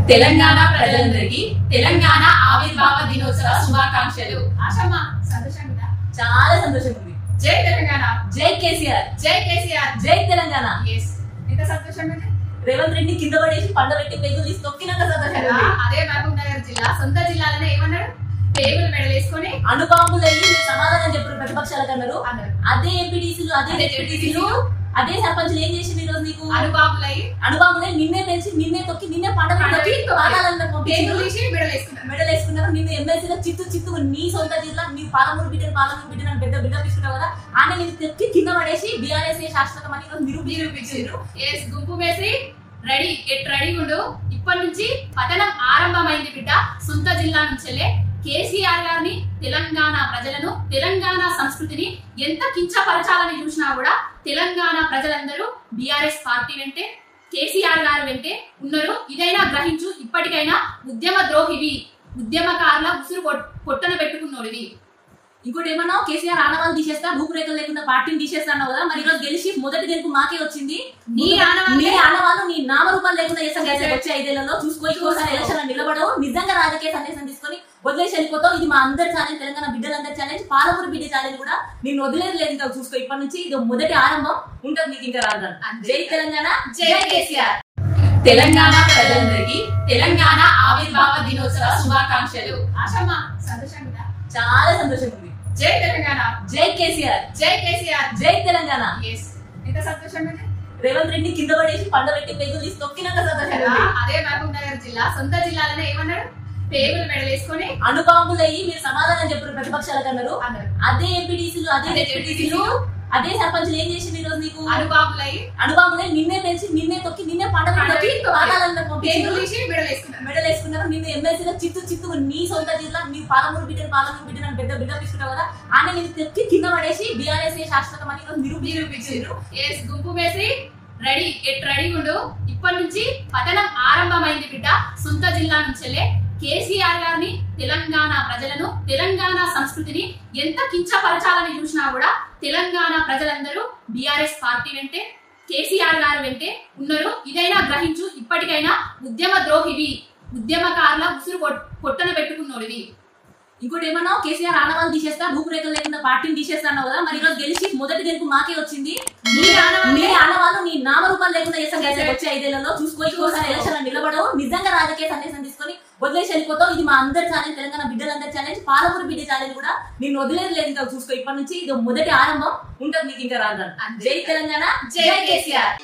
తెలంగాణ ప్రజలందరికీ తెలంగాణ ఆవిర్భావ దినోత్సవ శుభాకాంక్షలు. ఆశమ్మ సంతోషంగా? చాలా సంతోషంగా ఉంది. జై తెలంగాణ, జై కేసీఆర్, జై కేసీఆర్, జై తెలంగాణ. ఎంత సంతోషంగా రేవంత్ రెడ్డి కింద పడేసి పండబెట్టి పేగులు తీసి తొక్కినాక సంతోషంగా. అదే మహబూబ్ నగర్ జిల్లా సొంత జిల్లాలోనే ఏమన్నాడు, పేగులు మెడలేసుకొని అణుబాంబులయ్యి సమాధానం చెప్పారు ప్రతిపక్షాలకు అన్నారు. అదే ఎంపీటీసీలు, అదే జెడ్పీటీసీలు, అదే సర్పంచులు ఏం చేసింది ఈ రోజు నీకు? అణుబాంబులై నిన్నే తెలిసి నిన్నే తొక్కి నిన్నే పండబెట్టి మెడలేసుకున్నారు. నిన్ను ఎమ్మెల్సీలో చిత్తు నీ సొంత జిల్లా నీ పాలమూరు బిడ్డను పెద్ద బిడ్డ తీసుకుంటావు కదా, ఆయన నేను తెచ్చి కింద పడేసి బీఆర్ఎస్ శాశ్వతం అని నిరూపించారు. గుంపు వేసి రెడీ ఉండు, ఇప్పటి నుంచి పతనం ఆరంభమైంది బిడ్డ. సొంత జిల్లా నుంచెల్లే కేసీఆర్ గారిని, తెలంగాణ ప్రజలను, తెలంగాణ సంస్కృతిని ఎంత కించపరచాలని చూసినా కూడా తెలంగాణ ప్రజలందరూ బీఆర్ఎస్ పార్టీ వెంటే, కేసీఆర్ గారు వెంటే ఉన్నారు. ఇదైనా గ్రహించు, ఇప్పటికైనా ఉద్యమ ద్రోహివి, ఉద్యమకారుల ఉసురు పొట్టన పెట్టుకున్నోడివి. ఇంకోటి ఏమన్నా, కేసీఆర్ ఆనవాళ్ళు తీసేస్తా, రూపురేఖలు లేకుండా పార్టీని తీసేస్తాను కదా, మరి ఈరోజు గెలిచి మొదటి గెలుపు మాకే వచ్చింది. నీ ఆనవాళ్ళు నీ నామరూపాలు లేకుండా వచ్చే 5 ఏళ్లలో చూసుకో. ఇంకోసారి ఎలక్షన్ నిలబడవు, నిజంగా రాజకీయ సందేశం తీసుకొని వదిలేసి వెళ్ళిపోతావు. ఇది మా అందరి ఛాలెంజ్, తెలంగాణ బిడ్డలందరి ఛాలెంజ్, పాలమూరు బిడ్డ ఛాలెంజ్ కూడా. నేను వదిలేదు లేదు, ఇంకా చూసుకో. ఇప్పటి నుంచి ఇది మొదటి ఆరంభం ఉంటుంది నీకు, ఇంకా రాదు. జై తెలంగాణ, జై కేసీఆర్. తెలంగాణ ప్రజలందరికీ తెలంగాణ ఆవిర్భావ దినోత్సవ శుభాకాంక్షలు. ఆశమ్మ సంతోషంగా? చాలా సంతోషంగా ఉంది. జై తెలంగాణ, జై కేసీఆర్, జై కేసీఆర్, జై తెలంగాణ. ఎంత సంతోషంగా? రేవంత్ రెడ్డి కింద పడేసి పండబెట్టి పేగులు తీసి తొక్కినాక సంతోషంగా. అదే మహబూబ్ నగర్ జిల్లా సొంత జిల్లాలోనే ఏమన్నాడు, పేగులు మెడలేసుకొని అణుబాంబులయ్యి మీరు సమాధానం చెప్పారు ప్రతిపక్షాలకు అన్నారు. అదే ఎంపీటీసీలు, అదే జెడ్పీటీసీలు, అదే సర్పంచులు ఏం చేసింది ఈ రోజు నీకు? అణుబాంబులై నిన్నే తెలిసి నిన్నే తొక్కి నిన్నే పండబెట్టి మెడలేసుకున్నారు. నిన్ను ఎమ్మెల్సీలో చిత్తు నీ సొంత జిల్లా నీ పాలమూరు బిడ్డను పెద్ద బిడ్డ తీసుకుంటావు కదా, ఆయన నేను తెచ్చి కింద పడేసి బీఆర్ఎస్ శాశ్వతం అని నిరూపించారు. గుంపు వేసి రెడీ ఉండు, ఇప్పటి నుంచి పతనం ఆరంభమైంది బిడ్డ. సొంత జిల్లా నుంచెల్లే కేసీఆర్ గారిని, తెలంగాణ ప్రజలను, తెలంగాణ సంస్కృతిని ఎంత కించపరచాలని చూసినా కూడా తెలంగాణ ప్రజలందరూ బీఆర్ఎస్ పార్టీ వెంటే, కేసీఆర్ గారు వెంటే ఉన్నారు. ఇదైనా గ్రహించు, ఇప్పటికైనా ఉద్యమ ద్రోహివి, ఉద్యమకారుల ఉసురు పొట్టన పెట్టుకున్నోడివి. ఇంకోటి ఏమన్నా, కేసీఆర్ ఆనవాళ్ళు తీసేస్తా, రూపురేఖలు లేకుండా పార్టీని తీసేస్తాను కదా, మరి ఈరోజు గెలిచి మొదటి గెలుపు మాకే వచ్చింది. నీ ఆనవాళ్ళు నీ నామరూపాలు లేకుండా వచ్చే 5 ఏళ్లలో చూసుకో. ఇంకోసారి ఎలక్షన్ నిలబడవు, నిజంగా రాజకీయ సందేశం తీసుకొని వదిలేసి వెళ్ళిపోతావు. ఇది మా అందరి ఛాలెంజ్, తెలంగాణ బిడ్డలందరి ఛాలెంజ్, పాలమూరు బిడ్డ ఛాలెంజ్ కూడా. నేను వదిలేదు లేదు, ఇంకా చూసుకో. ఇప్పటి నుంచి ఇది మొదటి ఆరంభం ఉంటుంది నీకు, ఇంకా రాదు. జై తెలంగాణ, జై కేసీఆర్.